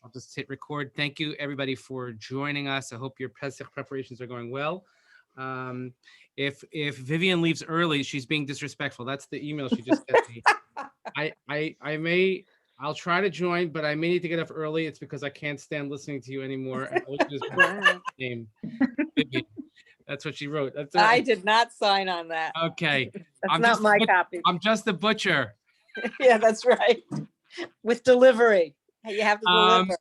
I'll just hit record. Thank you, everybody, for joining us. I hope your Pesach preparations are going well. If Vivian leaves early, she's being disrespectful. That's the email she just sent me. I'll try to join, but I may need to get up early. It's because I can't stand listening to you anymore. And all you do is Wow. name Vivian. That's what she wrote. That's I did not sign on that. okay. That's not my copy. I'm just the butcher. Yeah, that's right. With delivery. You have to deliver.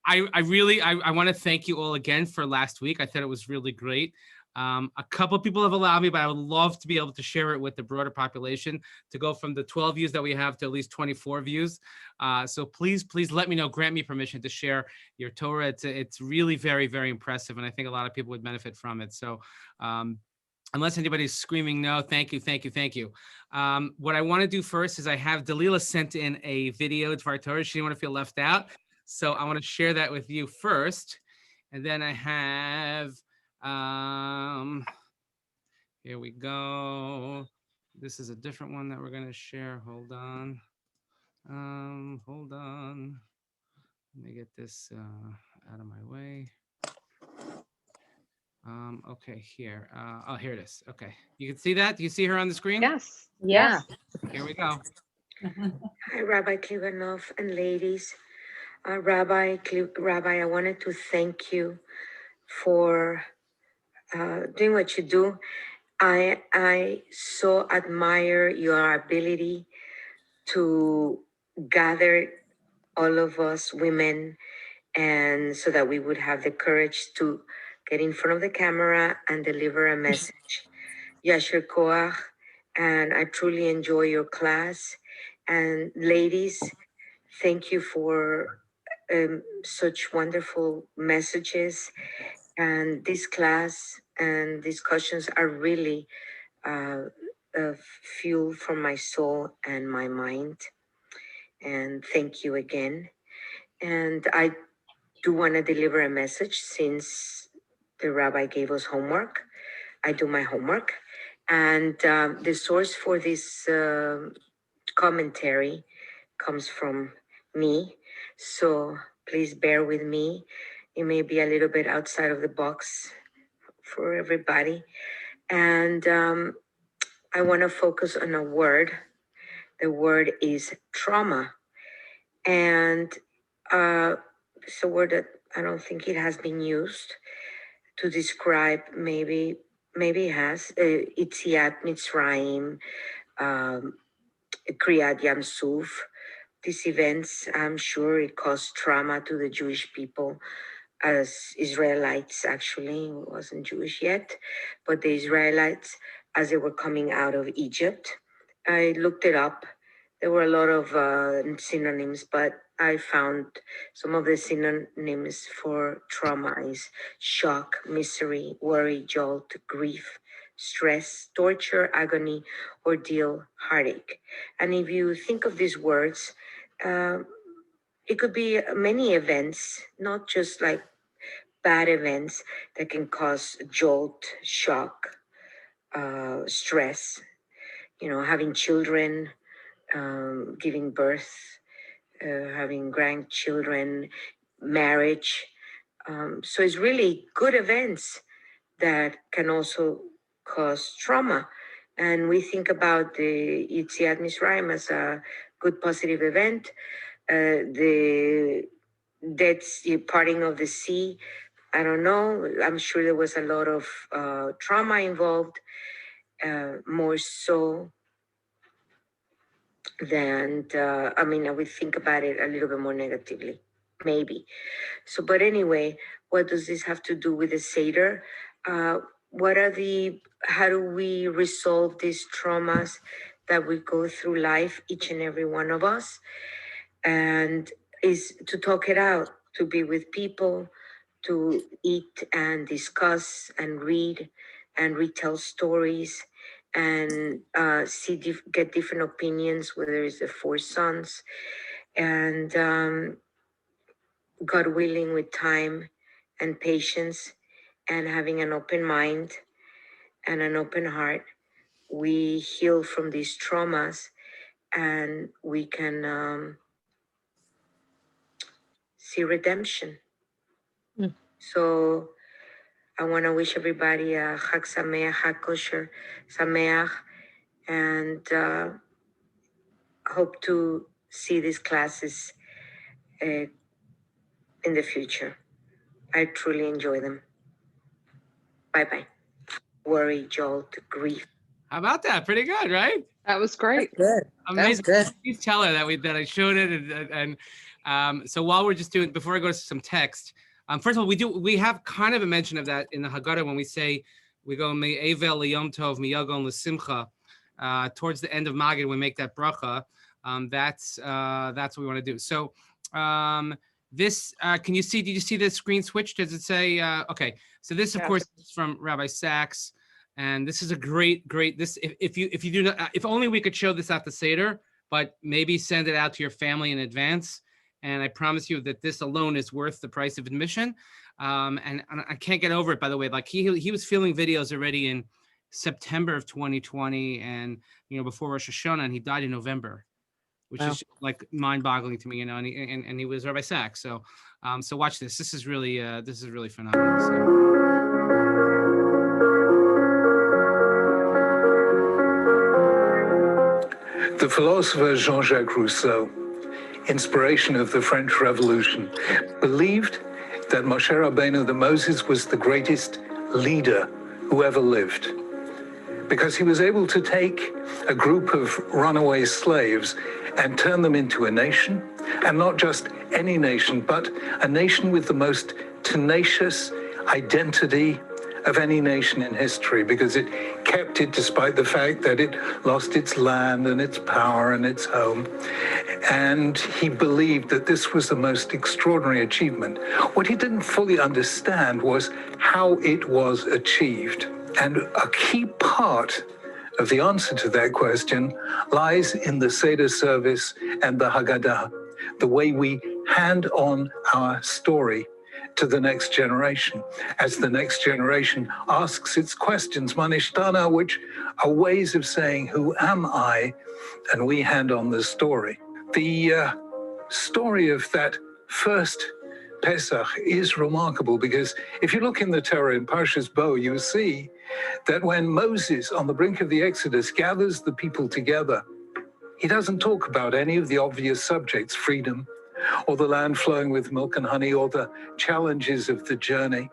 I want to thank you all again for last week. I thought it was really great. A couple of people have allowed me, but I would love to be able to share it with the broader population to go from the 12 views that we have to at least 24 views. So please let me know, grant me permission to share your Torah. It's really very, very impressive. And I think a lot of people would benefit from it. So unless anybody's screaming no, thank you. What I want to do first is I have Dalila sent in a video to our Torah. She didn't want to feel left out. So I want to share that with you first. And then I have, here we go. This is a different one that we're going to share. Hold on. Let me get this out of my way. Okay, here. Oh, here it is. Okay. You can see that? Do you see her on the screen? Yes. Yeah. Here we go. Hi, Rabbi Klibanov and ladies. Rabbi, I wanted to thank you for doing what you do. I so admire your ability to gather all of us women, and so that we would have the courage to get in front of the camera and deliver a message. Yasher Koach, and I truly enjoy your class. And ladies, thank you for such wonderful messages. And this class and discussions are really fuel for my soul and my mind. And thank you again. And I do want to deliver a message since the rabbi gave us homework. I do my homework. And the source for this commentary comes from me. So please bear with me. It may be a little bit outside of the box for everybody. And I want to focus on a word. The word is trauma. And it's a word that I don't think it has been used to describe, maybe it has, Itziat Mitzrayim, Kriyat Yam Suf. These events, I'm sure it caused trauma to the Jewish people as Israelites. Actually, it wasn't Jewish yet, but the Israelites as they were coming out of Egypt. I looked it up. There were a lot of synonyms, but I found some of the synonyms for trauma is shock, misery, worry, jolt, grief, stress, torture, agony, ordeal, heartache. And if you think of these words, it could be many events, not just like bad events that can cause jolt, shock, stress. You know, having children, giving birth, having grandchildren, marriage. So it's really good events that can also cause trauma. And we think about the Yetziat Mitzrayim as a good positive event. The Dead Sea, parting of the sea, I don't know. I'm sure there was a lot of trauma involved, more so than, I would think about it a little bit more negatively, maybe. So, but anyway, what does this have to do with the Seder? How do we resolve these traumas that we go through life, each and every one of us? And is to talk it out, to be with people, to eat and discuss and read and retell stories and get different opinions, whether it's the four sons, and God willing, with time and patience and having an open mind and an open heart, we heal from these traumas, and we can see redemption. Mm. So I want to wish everybody a Chag Sameach, Chag Kosher Sameach, and hope to see these classes in the future. I truly enjoy them. Bye-bye. Worry, jolt, grief. How about that? Pretty good, right? That was That's great. good. That was Amazing. good. Please tell her that I showed it, and so while we're just doing, before I go to some text, first of all, we have kind of a mention of that in the Haggadah when we say we go me'evel liyom tov miyagon l'simcha, towards the end of Magid we make that bracha. That's what we want to do. So this can you see? Did you see the screen switch? Does it say okay? So this of Yeah. course is from Rabbi Sachs. And this is a great, this, if you do not, if only we could show this at the Seder, but maybe send it out to your family in advance. And I promise you that this alone is worth the price of admission. And I can't get over it, by the way. Like he was filming videos already in September of 2020 and, before Rosh Hashanah, and he died in November, which Wow. is like mind boggling to me, and he was Rabbi Sachs. So, so watch this. This is really phenomenal. So. The philosopher Jean-Jacques Rousseau, inspiration of the French Revolution, believed that Moshe Rabbeinu, that Moses was the greatest leader who ever lived, because he was able to take a group of runaway slaves and turn them into a nation, and not just any nation, but a nation with the most tenacious identity of any nation in history, because it kept it despite the fact that it lost its land and its power and its home. And he believed that this was the most extraordinary achievement. What he didn't fully understand was how it was achieved. And a key part of the answer to that question lies in the Seder service and the Haggadah, the way we hand on our story to the next generation, as the next generation asks its questions, manishtana, which are ways of saying, who am I? And we hand on the story. The story of that first Pesach is remarkable, because if you look in the Torah in Parshas Bo, you see that when Moses, on the brink of the Exodus, gathers the people together, he doesn't talk about any of the obvious subjects, freedom, or the land flowing with milk and honey, or the challenges of the journey.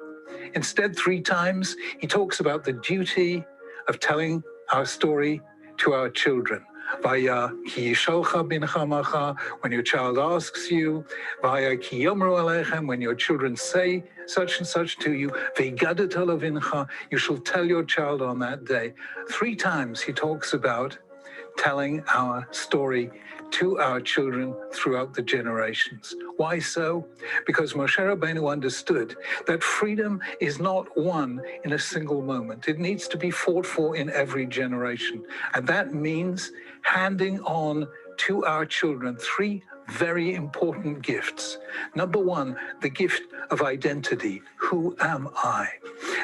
Instead, 3 times, he talks about the duty of telling our story to our children. Vaya ki yishalcha bincha macha, when your child asks you. Vaya ki yomru alechem, when your children say such and such to you. Veigadat alavincha, you shall tell your child on that day. 3 times he talks about telling our story to our children throughout the generations. Why so? Because Moshe Rabbeinu understood that freedom is not won in a single moment. It needs to be fought for in every generation. And that means handing on to our children 3 very important gifts. Number 1, the gift of identity. Who am I?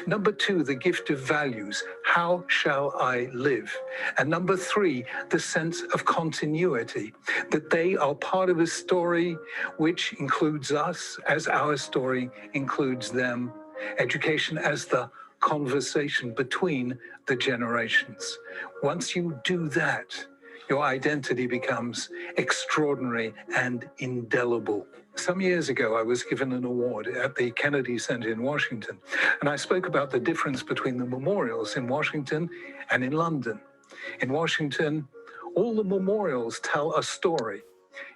Number 2, the gift of values. How shall I live? And number 3, the sense of continuity, that they are part of a story which includes us as our story includes them. Education as the conversation between the generations. Once you do that, your identity becomes extraordinary and indelible. Some years ago, I was given an award at the Kennedy Center in Washington, and I spoke about the difference between the memorials in Washington and in London. In Washington, all the memorials tell a story.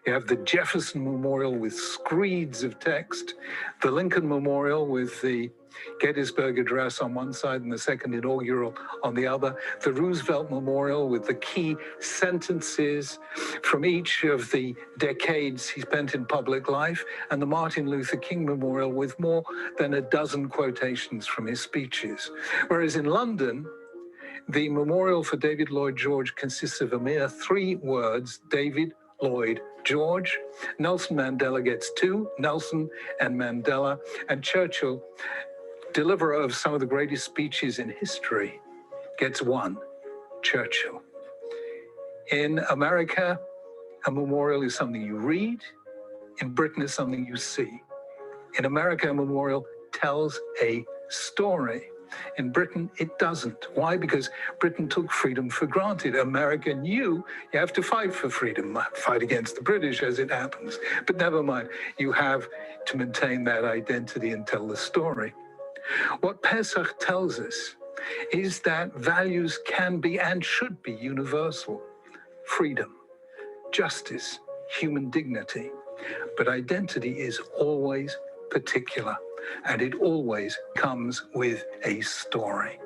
You have the Jefferson Memorial with screeds of text, the Lincoln Memorial with the Gettysburg Address on one side and the second inaugural on the other, the Roosevelt Memorial with the key sentences from each of the decades he spent in public life, and the Martin Luther King Memorial with more than a dozen quotations from his speeches. Whereas in London, the memorial for David Lloyd George consists of a mere 3 words, David Lloyd George. Nelson Mandela gets 2, Nelson and Mandela, and Churchill, deliverer of some of the greatest speeches in history, gets 1, Churchill. In America, a memorial is something you read. In Britain, it's something you see. In America, a memorial tells a story. In Britain, it doesn't. Why? Because Britain took freedom for granted. America knew you have to fight for freedom, fight against the British as it happens. But never mind, you have to maintain that identity and tell the story. What Pesach tells us is that values can be and should be universal. Freedom, justice, human dignity. But identity is always particular, and it always comes with a story.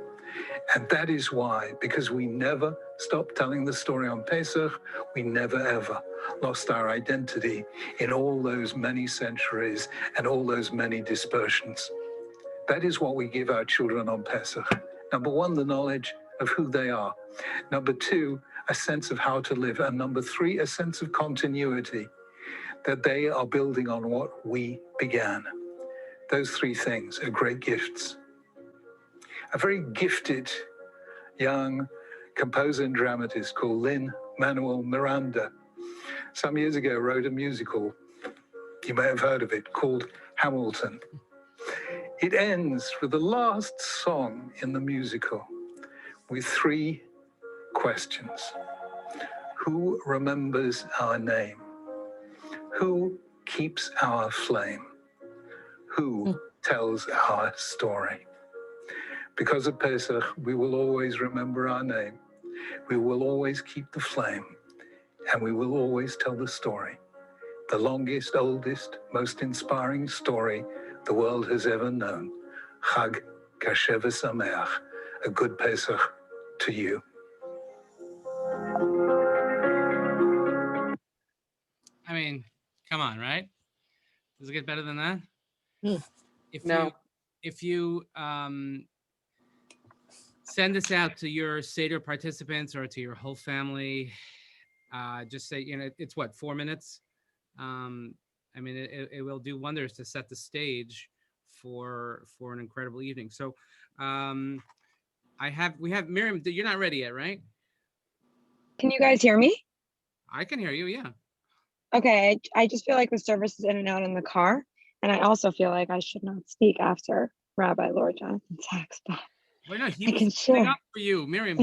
And that is why, because we never stopped telling the story on Pesach, we never ever lost our identity in all those many centuries and all those many dispersions. That is what we give our children on Pesach. Number one, the knowledge of who they are. Number two, a sense of how to live. And number three, a sense of continuity, that they are building on what we began. Those three things are great gifts. A very gifted young composer and dramatist called Lin-Manuel Miranda some years ago wrote a musical, you may have heard of it, called Hamilton. It ends with the last song in the musical with three questions. Who remembers our name? Who keeps our flame? Who tells our story? Because of Pesach, we will always remember our name. We will always keep the flame. And we will always tell the story. The longest, oldest, most inspiring story the world has ever known. Chag Kasher v'Sameach. A good Pesach to you. I mean, come on, right? Does it get better than that? No. If you send this out to your Seder participants or to your whole family, just say, it's what, 4 minutes? I mean, it will do wonders to set the stage for an incredible evening. So we have Miriam, you're not ready yet, right? Can you guys hear me? I can hear you, yeah. Okay, I just feel like the service is in and out in the car. And I also feel like I should not speak after Rabbi Lord Jonathan Sachs. But Wait, no, he I was can standing share. up for you, Miriam.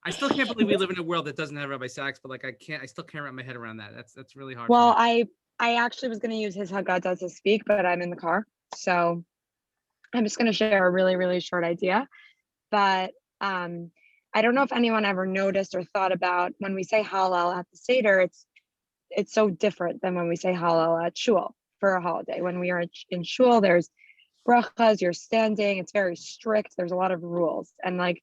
I still can't believe we live in a world that doesn't have Rabbi Sachs, but I still can't wrap my head around that. That's really hard. Well, for me. I actually was going to use his Haggadah to speak, but I'm in the car. So I'm just going to share a really, really short idea. But I don't know if anyone ever noticed or thought about when we say Hallel at the Seder, it's so different than when we say Hallel at Shul for a holiday. When we are in Shul, there's brachas, you're standing, it's very strict. There's a lot of rules. And like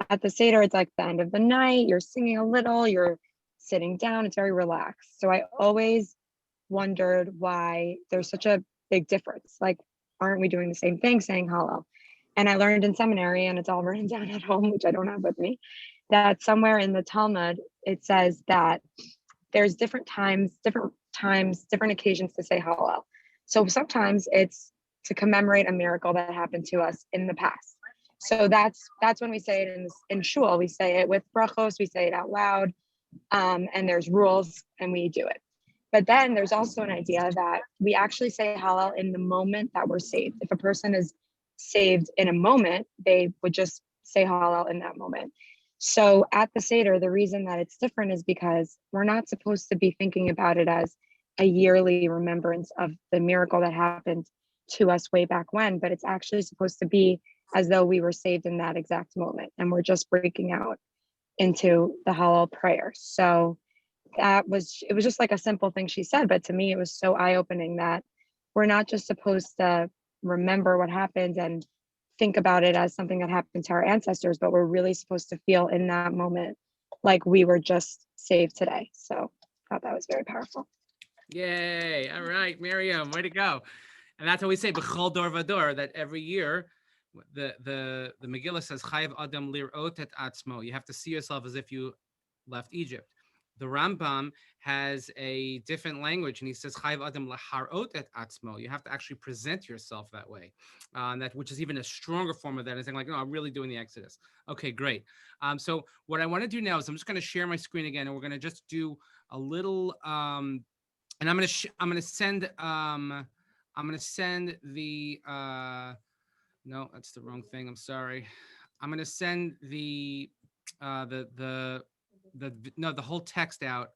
at the Seder, it's like the end of the night, you're singing a little, you're sitting down, it's very relaxed. So I always wondered why there's such a big difference. Like, aren't we doing the same thing, saying Hallel? And I learned in seminary, and it's all written down at home, which I don't have with me, that somewhere in the Talmud, it says that there's different times, different occasions to say Hallel. So sometimes it's to commemorate a miracle that happened to us in the past. So that's when we say it in shul. We say it with brachos, we say it out loud, and there's rules, and we do it. But then there's also an idea that we actually say Hallel in the moment that we're saved. If a person is saved in a moment, they would just say Hallel in that moment. So at the Seder, the reason that it's different is because we're not supposed to be thinking about it as a yearly remembrance of the miracle that happened to us way back when, but it's actually supposed to be as though we were saved in that exact moment, and we're just breaking out into the Hallel prayer. So it was just like a simple thing she said, but to me it was so eye-opening that we're not just supposed to remember what happened and think about it as something that happened to our ancestors, but we're really supposed to feel in that moment like we were just saved today. So I thought that was very powerful. Yay. All right, Miriam, way to go. And that's what we say, B'chol Dor Vador, that every year the Megillah says, Chayav Adam lir'ot et atzmo. You have to see yourself as if you left Egypt. The Rambam has a different language, and he says, Chayav Adam laharot et atzmo. You have to actually present yourself that way, which is even a stronger form of that. It's like, no, I'm really doing the Exodus. Okay, great. So what I want to do now is I'm just going to share my screen again, and we're going to just do a little, and I'm going to send I'm going to send the, no, that's the wrong thing. I'm sorry. I'm going to send the whole text out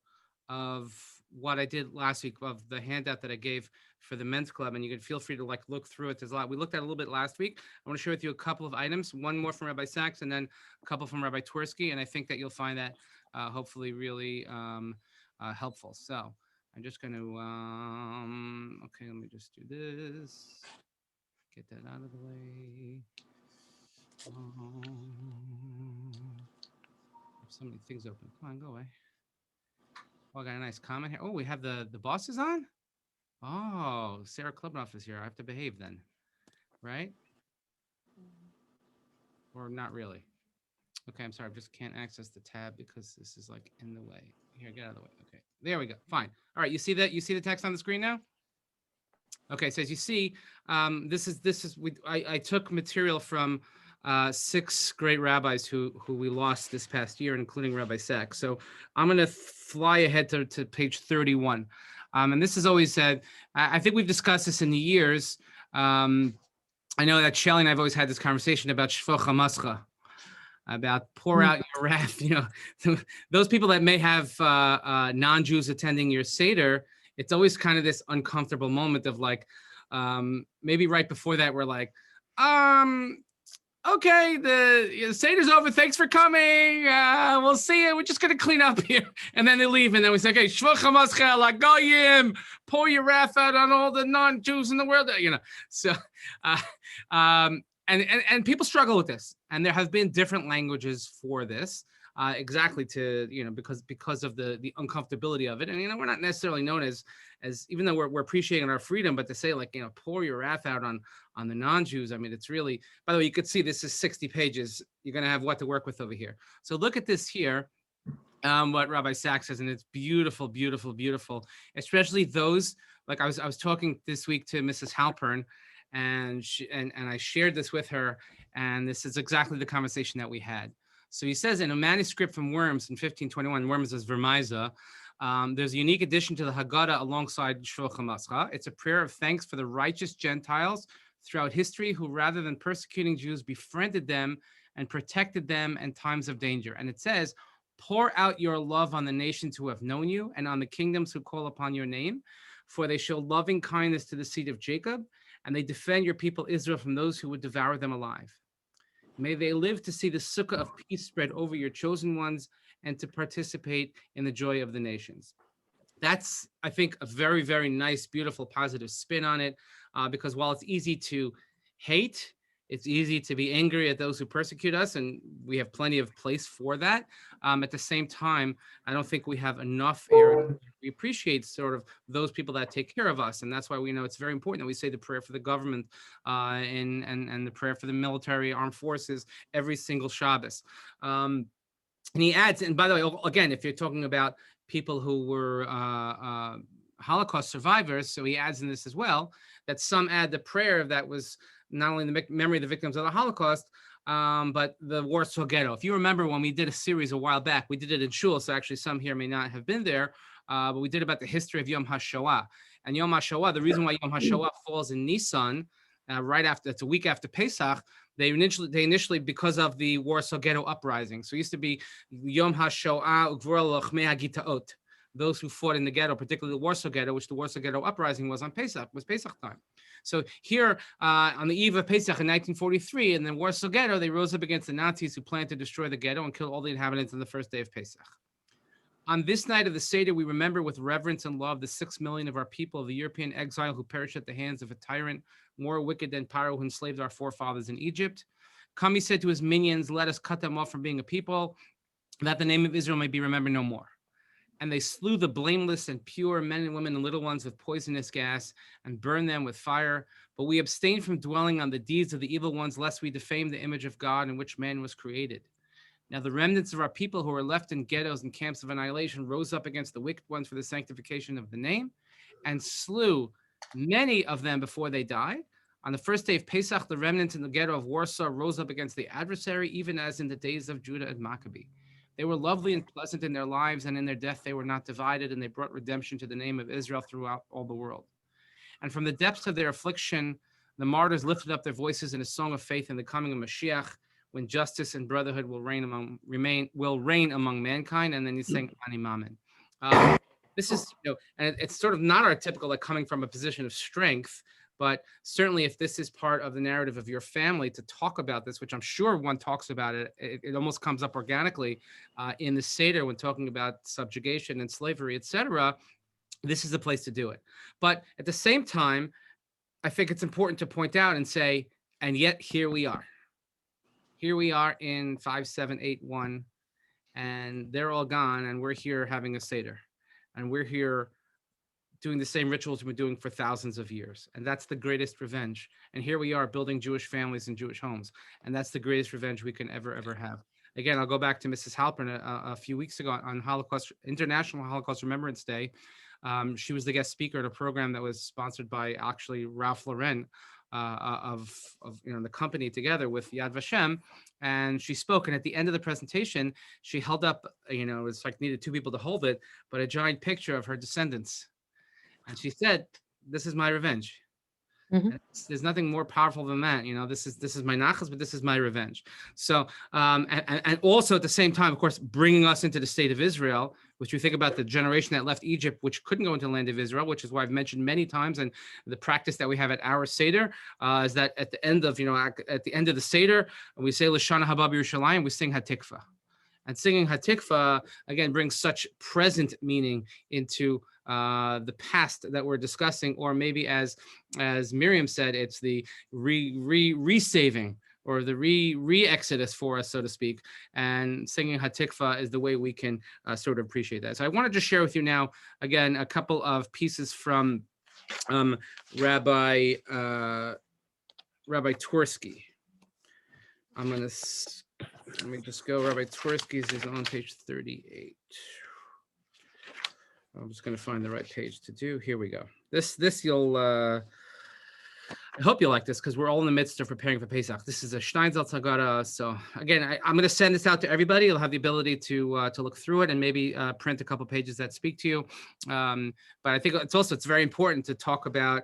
of what I did last week, of the handout that I gave for the men's club, and you can feel free to like look through it. There's a lot. We looked at a little bit last week. I want to share with you a couple of items, one more from Rabbi Sachs and then a couple from Rabbi Twersky, and I think that you'll find that hopefully really helpful. So I'm just going to, okay, let me just do this. Get that out of the way. So many things open. Come on, go away. Oh, I got a nice comment here. Oh, we have the bosses on. Oh, Sarah Klubnoff is here. I have to behave then, right? Or not really. Okay, I'm sorry. I just can't access the tab because this is like in the way. Here, get out of the way. Okay, there we go. Fine. All right, you see that? You see the text on the screen now? Okay, so as you see, I took material from 6 great rabbis who we lost this past year, including Rabbi Sachs. So I'm going to fly ahead to page 31. And this is always said, I think we've discussed this in the years. I know that Shelley and I've always had this conversation about Shfoch HaMascha, about pour out your wrath. You know, those people that may have non-Jews attending your Seder, it's always kind of this uncomfortable moment of like, maybe right before that, we're like, okay, the Seder's over. Thanks for coming. We'll see you. We're just going to clean up here. And then they leave. And then we say, okay, Shvoch HaMascha LaGoyim, pour your wrath out on all the non-Jews in the world. You know, so, and people struggle with this. And there have been different languages for this, exactly to, you know, because of the uncomfortability of it. And, you know, we're not necessarily known as even though we're appreciating our freedom, but to say like, you know, pour your wrath out on the non-Jews. I mean, it's really, by the way, you could see this is 60 pages. You're going to have what to work with over here. So look at this here, what Rabbi Sachs says, and it's beautiful, beautiful, beautiful, especially those, like I was talking this week to Mrs. Halpern, and I shared this with her, and this is exactly the conversation that we had. So he says in a manuscript from Worms in 1521, Worms is Vermaisa, there's a unique addition to the Haggadah alongside Shvoch HaMascha. It's a prayer of thanks for the righteous Gentiles throughout history who, rather than persecuting Jews, befriended them and protected them in times of danger. And it says, pour out your love on the nations who have known you and on the kingdoms who call upon your name, for they show loving kindness to the seed of Jacob, and they defend your people Israel from those who would devour them alive. May they live to see the sukkah of peace spread over your chosen ones and to participate in the joy of the nations. That's, I think, a very, very nice, beautiful, positive spin on it, because while it's easy to hate, it's easy to be angry at those who persecute us, and we have plenty of place for that. At the same time, I don't think we have enough area. We appreciate sort of those people that take care of us, and that's why we know it's very important that we say the prayer for the government and the prayer for the military armed forces every single Shabbos. And he adds, and by the way, again, if you're talking about people who were Holocaust survivors, so he adds in this as well, that some add the prayer that was not only the memory of the victims of the Holocaust, but the Warsaw Ghetto. If you remember when we did a series a while back, we did it in Shul, so actually some here may not have been there, but we did about the history of Yom HaShoah. And Yom HaShoah, the reason why Yom HaShoah falls in Nisan, right after, it's a week after Pesach, they initially, because of the Warsaw Ghetto uprising. So it used to be Yom HaShoah Ugvura Lochmei HaGitaot, those who fought in the ghetto, particularly the Warsaw Ghetto, which the Warsaw Ghetto uprising was on Pesach, was Pesach time. So here, on the eve of Pesach in 1943, in the Warsaw Ghetto, they rose up against the Nazis who planned to destroy the ghetto and kill all the inhabitants on the first day of Pesach. On this night of the Seder, we remember with reverence and love the 6 million of our people of the European exile who perished at the hands of a tyrant more wicked than Pharaoh who enslaved our forefathers in Egypt. Come, he said to his minions, let us cut them off from being a people, that the name of Israel may be remembered no more. And they slew the blameless and pure men and women and little ones with poisonous gas and burned them with fire. But we abstained from dwelling on the deeds of the evil ones, lest we defame the image of God in which man was created. Now the remnants of our people who were left in ghettos and camps of annihilation rose up against the wicked ones for the sanctification of the name and slew many of them before they died. On the first day of Pesach, the remnants in the ghetto of Warsaw rose up against the adversary, even as in the days of Judah and Maccabee. They were lovely and pleasant in their lives, and in their death they were not divided, and they brought redemption to the name of Israel throughout all the world. And from the depths of their affliction, the martyrs lifted up their voices in a song of faith in the coming of Mashiach, when justice and brotherhood will reign among mankind. And then he's saying Ani Mamen. This is, and it's sort of not our typical, like, coming from a position of strength, but certainly if this is part of the narrative of your family to talk about this, which I'm sure one talks about it almost comes up organically in the Seder when talking about subjugation and slavery, etc. This is the place to do it. But at the same time, I think it's important to point out and say, and yet here we are. Here we are in 5781, and they're all gone, and we're here having a Seder. And we're here doing the same rituals we've been doing for thousands of years. And that's the greatest revenge. And here we are building Jewish families and Jewish homes. And that's the greatest revenge we can ever have. Again, I'll go back to Mrs. Halpern a few weeks ago on International Holocaust Remembrance Day. She was the guest speaker at a program that was sponsored by actually Ralph Lauren of the company, together with Yad Vashem. And she spoke, and at the end of the presentation, she held up, it's like needed two people to hold it, but a giant picture of her descendants. And she said, "This is my revenge." Mhm. There's nothing more powerful than that. This is my nachas, but this is my revenge. So, and also at the same time, of course, bringing us into the state of Israel, which you think about the generation that left Egypt, which couldn't go into the land of Israel, which is why I've mentioned many times, and the practice that we have at our Seder is that at the end of, at the end of the Seder, we say L'Shana Haba B'Yerushalayim, we sing Hatikva. And singing Hatikva, again, brings such present meaning into the past that we're discussing, or maybe as Miriam said, it's the re-saving or the re-exodus for us, so to speak. And singing Hatikva is the way we can sort of appreciate that. So I wanted to share with you now, again, a couple of pieces from Rabbi Twersky. Let me just go. Rabbi Twersky's is on page 38. I'm just going to find the right page to do. Here we go. This you'll, I hope you'll like this, because we're all in the midst of preparing for Pesach. This is a Steinsaltz Haggadah. So again, I'm going to send this out to everybody. You'll have the ability to look through it and maybe print a couple pages that speak to you. But I think it's very important to talk about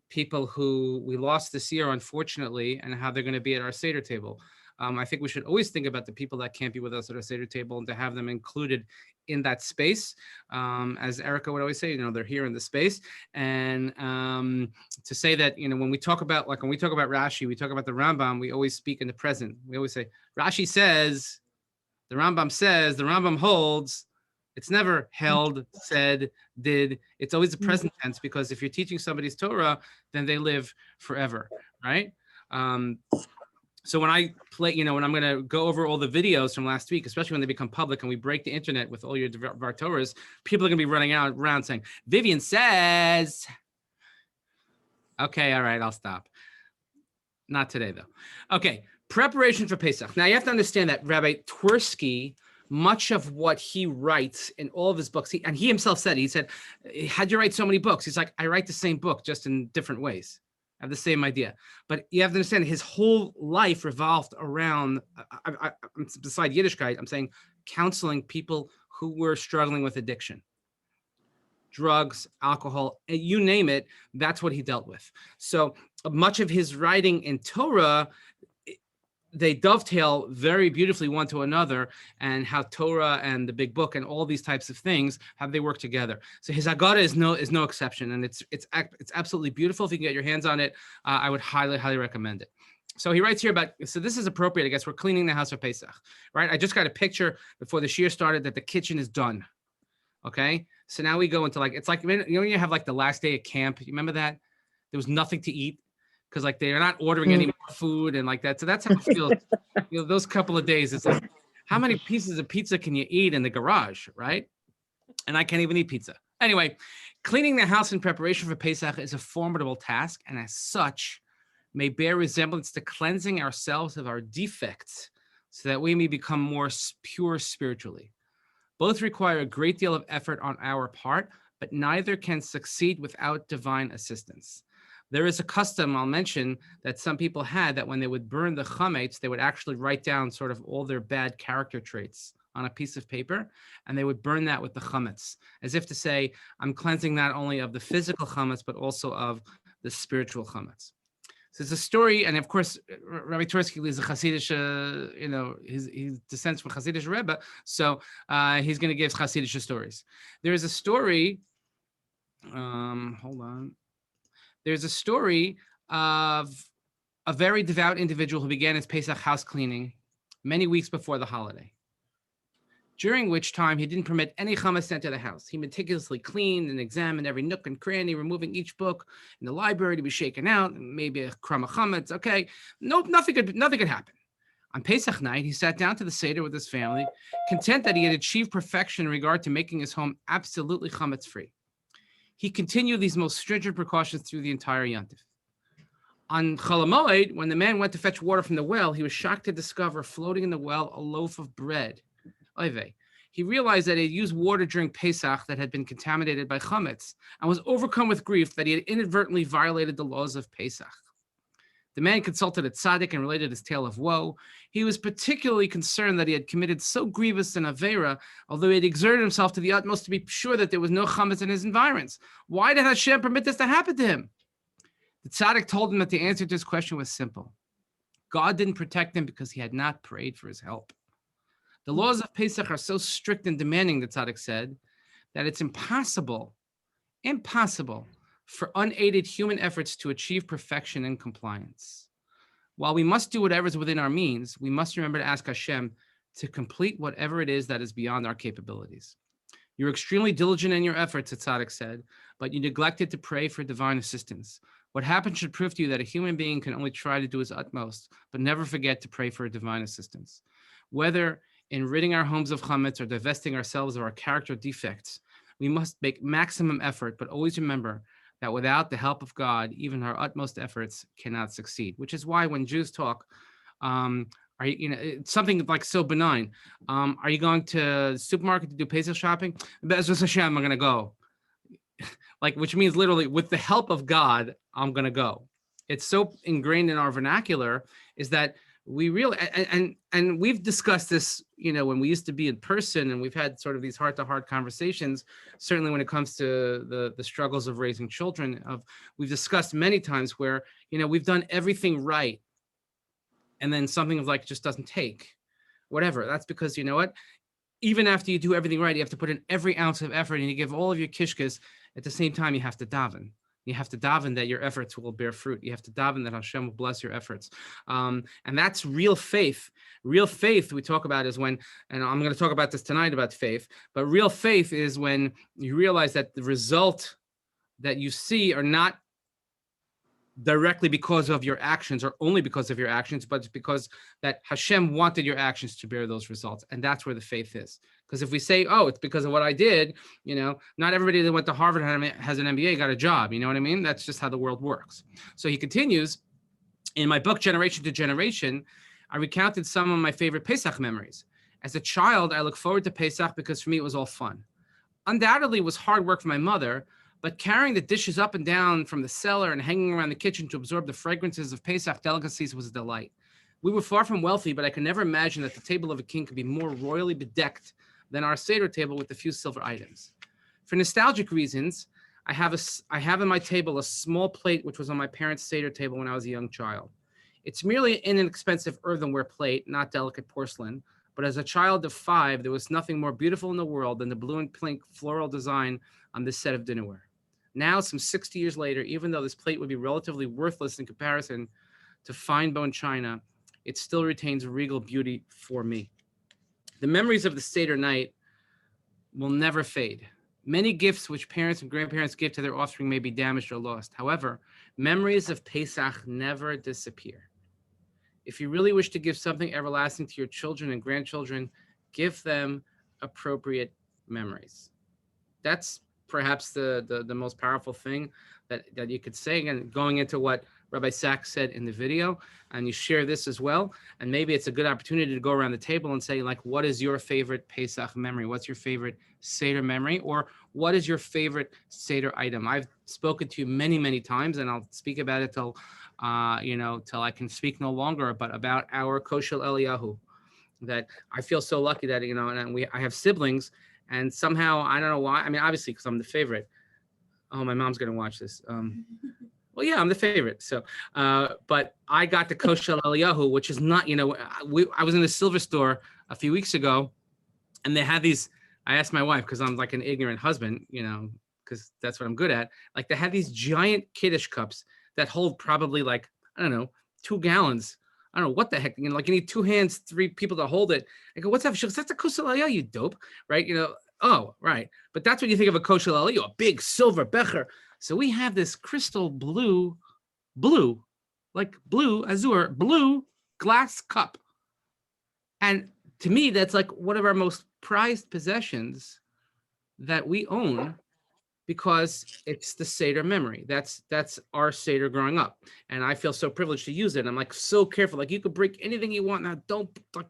people who we lost this year, unfortunately, and how they're going to be at our Seder table. I think we should always think about the people that can't be with us at our Seder table and to have them included in that space. As Erica would always say, they're here in the space. And to say that, when we talk about Rashi, we talk about the Rambam, we always speak in the present. We always say, Rashi says, the Rambam holds. It's never held, said, did. It's always the present tense, because if you're teaching somebody's Torah, then they live forever, right? So when I play, when I'm going to go over all the videos from last week, especially when they become public and we break the internet with all your Torahs, people are going to be running around saying, Vivian says, okay, all right, I'll stop. Not today, though. Okay, preparation for Pesach. Now, you have to understand that Rabbi Twersky, much of what he writes in all of his books, he himself said, how'd you write so many books? He's like, I write the same book, just in different ways. I have the same idea. But you have to understand, his whole life revolved around, beside Yiddishkeit, I'm saying counseling people who were struggling with addiction. Drugs, alcohol, you name it, that's what he dealt with. So much of his writing in Torah, they dovetail very beautifully one to another, and how Torah and the Big Book and all these types of things, how they work together. So his Haggadah is no exception, and it's absolutely beautiful. If you can get your hands on it, I would highly recommend it. So he writes here about, so this is appropriate, I guess. We're cleaning the house for Pesach, right? I just got a picture before the Shiur started that the kitchen is done. Okay, so now we go into it's like, when you have the last day of camp. You remember that? There was nothing to eat, because they're not ordering any more food and like that. So that's how it feels. Those couple of days, it's like, how many pieces of pizza can you eat in the garage, right? And I can't even eat pizza. Anyway, cleaning the house in preparation for Pesach is a formidable task, and as such, may bear resemblance to cleansing ourselves of our defects, so that we may become more pure spiritually. Both require a great deal of effort on our part, but neither can succeed without divine assistance. There is a custom, I'll mention, that some people had, that when they would burn the chametz, they would actually write down sort of all their bad character traits on a piece of paper, and they would burn that with the chametz, as if to say, I'm cleansing not only of the physical chametz, but also of the spiritual chametz. So it's a story, and of course, Rabbi Twersky is a Hasidic, he descends from Hasidic Rebbe, so he's going to give Hasidic stories. There is a story, hold on. There's a story of a very devout individual who began his Pesach house cleaning many weeks before the holiday, during which time he didn't permit any chametz to enter the house. He meticulously cleaned and examined every nook and cranny, removing each book in the library to be shaken out, maybe a crumb of chametz. Okay, nope, nothing could happen. On Pesach night, he sat down to the Seder with his family, content that he had achieved perfection in regard to making his home absolutely chametz-free. He continued these most stringent precautions through the entire Yontif. On Chol HaMoed, when the man went to fetch water from the well, he was shocked to discover floating in the well a loaf of bread. He realized that he had used water during Pesach that had been contaminated by chametz and was overcome with grief that he had inadvertently violated the laws of Pesach. The man consulted a tzaddik and related his tale of woe. He was particularly concerned that he had committed so grievous an avera, although he had exerted himself to the utmost to be sure that there was no chametz in his environs. Why did Hashem permit this to happen to him? The tzaddik told him that the answer to his question was simple. God didn't protect him because he had not prayed for his help. The laws of Pesach are so strict and demanding, the tzaddik said, that it's impossible for unaided human efforts to achieve perfection and compliance. While we must do whatever is within our means, we must remember to ask Hashem to complete whatever it is that is beyond our capabilities. You're extremely diligent in your efforts, the tzaddik said, but you neglected to pray for divine assistance. What happened should prove to you that a human being can only try to do his utmost, but never forget to pray for divine assistance. Whether in ridding our homes of chametz or divesting ourselves of our character defects, we must make maximum effort, but always remember that without the help of God, even our utmost efforts cannot succeed. Which is why when Jews talk, it's something like so benign. Are you going to the supermarket to do Pesach shopping? Be'ezus Hashem, I'm going to go. Which means literally, with the help of God, I'm going to go. It's so ingrained in our vernacular is that we really, and we've discussed this, when we used to be in person, and we've had sort of these heart-to-heart conversations, certainly when it comes to the struggles of raising children, we've discussed many times where, we've done everything right, and then something just doesn't take, whatever. That's because, even after you do everything right, you have to put in every ounce of effort, and you give all of your kishkas. At the same time, you have to daven. You have to daven that your efforts will bear fruit. You have to daven that Hashem will bless your efforts. And that's real faith. Real faith we talk about is when, and I'm going to talk about this tonight about faith, but real faith is when you realize that the result that you see are not directly because of your actions or only because of your actions, but it's because that Hashem wanted your actions to bear those results. And that's where the faith is. Because if we say, oh, it's because of what I did, not everybody that went to Harvard has an MBA, got a job. You know what I mean? That's just how the world works. So he continues, in my book, Generation to Generation, I recounted some of my favorite Pesach memories. As a child, I look forward to Pesach because for me, it was all fun. Undoubtedly, it was hard work for my mother, but carrying the dishes up and down from the cellar and hanging around the kitchen to absorb the fragrances of Pesach delicacies was a delight. We were far from wealthy, but I could never imagine that the table of a king could be more royally bedecked than our Seder table with a few silver items. For nostalgic reasons, I have in my table a small plate which was on my parents' Seder table when I was a young child. It's merely an inexpensive earthenware plate, not delicate porcelain, but as a child of 5, there was nothing more beautiful in the world than the blue and pink floral design on this set of dinnerware. Now, some 60 years later, even though this plate would be relatively worthless in comparison to fine bone china, it still retains regal beauty for me. The memories of the Seder night will never fade. Many gifts which parents and grandparents give to their offspring may be damaged or lost. However, memories of Pesach never disappear. If you really wish to give something everlasting to your children and grandchildren, give them appropriate memories. That's perhaps the most powerful thing that you could say. Again, going into what Rabbi Sachs said in the video, and you share this as well. And maybe it's a good opportunity to go around the table and say, what is your favorite Pesach memory? What's your favorite Seder memory? Or what is your favorite Seder item? I've spoken to you many, many times, and I'll speak about it till I can speak no longer, but about our Koshel Eliyahu, that I feel so lucky that, I have siblings, and somehow, I don't know why, obviously because I'm the favorite. Oh, my mom's going to watch this. Well, yeah, I'm the favorite. So, but I got the kosher Eliyahu, which is not, I was in the silver store a few weeks ago, and they had these. I asked my wife, because I'm like an ignorant husband, because that's what I'm good at. Like, they had these giant Kiddush cups that hold probably like, I don't know, 2 gallons. I don't know what the heck, like you need 2 hands, 3 people to hold it. I go, what's that? She goes, that's a kosher Eliyahu, you dope, right? Oh, right. But that's what you think of a kosher Eliyahu, a big silver becher. So we have this crystal blue, like blue, azure, blue glass cup. And to me, that's like one of our most prized possessions that we own, because it's the Seder memory. That's our Seder growing up. And I feel so privileged to use it. I'm like so careful. Like, you could break anything you want now. Don't like,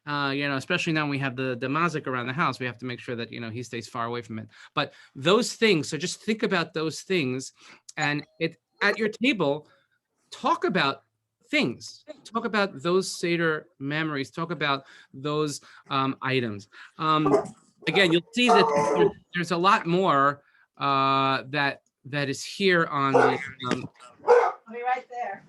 especially now when we have the mazik around the house, we have to make sure that, he stays far away from it. But those things, so just think about those things, and at your table, talk about things, talk about those Seder memories, talk about those items. Again, you'll see that there's a lot more that is here on the. I'll be right there.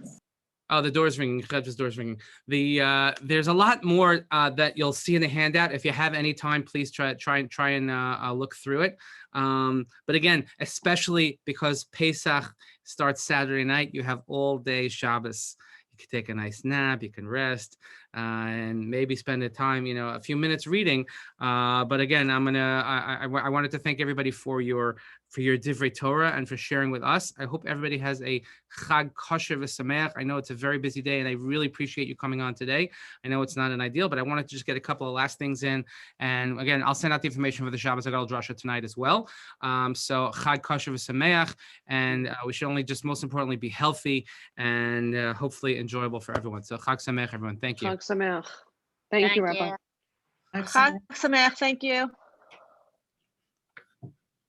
Oh, the door's ringing. Chev's door's ringing. There's a lot more that you'll see in the handout. If you have any time, please try and look through it. But again, especially because Pesach starts Saturday night, you have all day Shabbos. You can take a nice nap, you can rest, and maybe spend the time, a few minutes reading. But again, I wanted to thank everybody for your Divrei Torah and for sharing with us. I hope everybody has a Chag Kosher v'Sameach. I know it's a very busy day, and I really appreciate you coming on today. I know it's not an ideal, but I wanted to just get a couple of last things in. And again, I'll send out the information for the Shabbos Agadol Drasha tonight as well. So Chag Kosher v'Sameach, and we should only just most importantly be healthy and hopefully enjoyable for everyone. So Chag Sameach, everyone. Thank you. Chag Sameach. Thank you, Rabbi. Chag Sameach, thank you.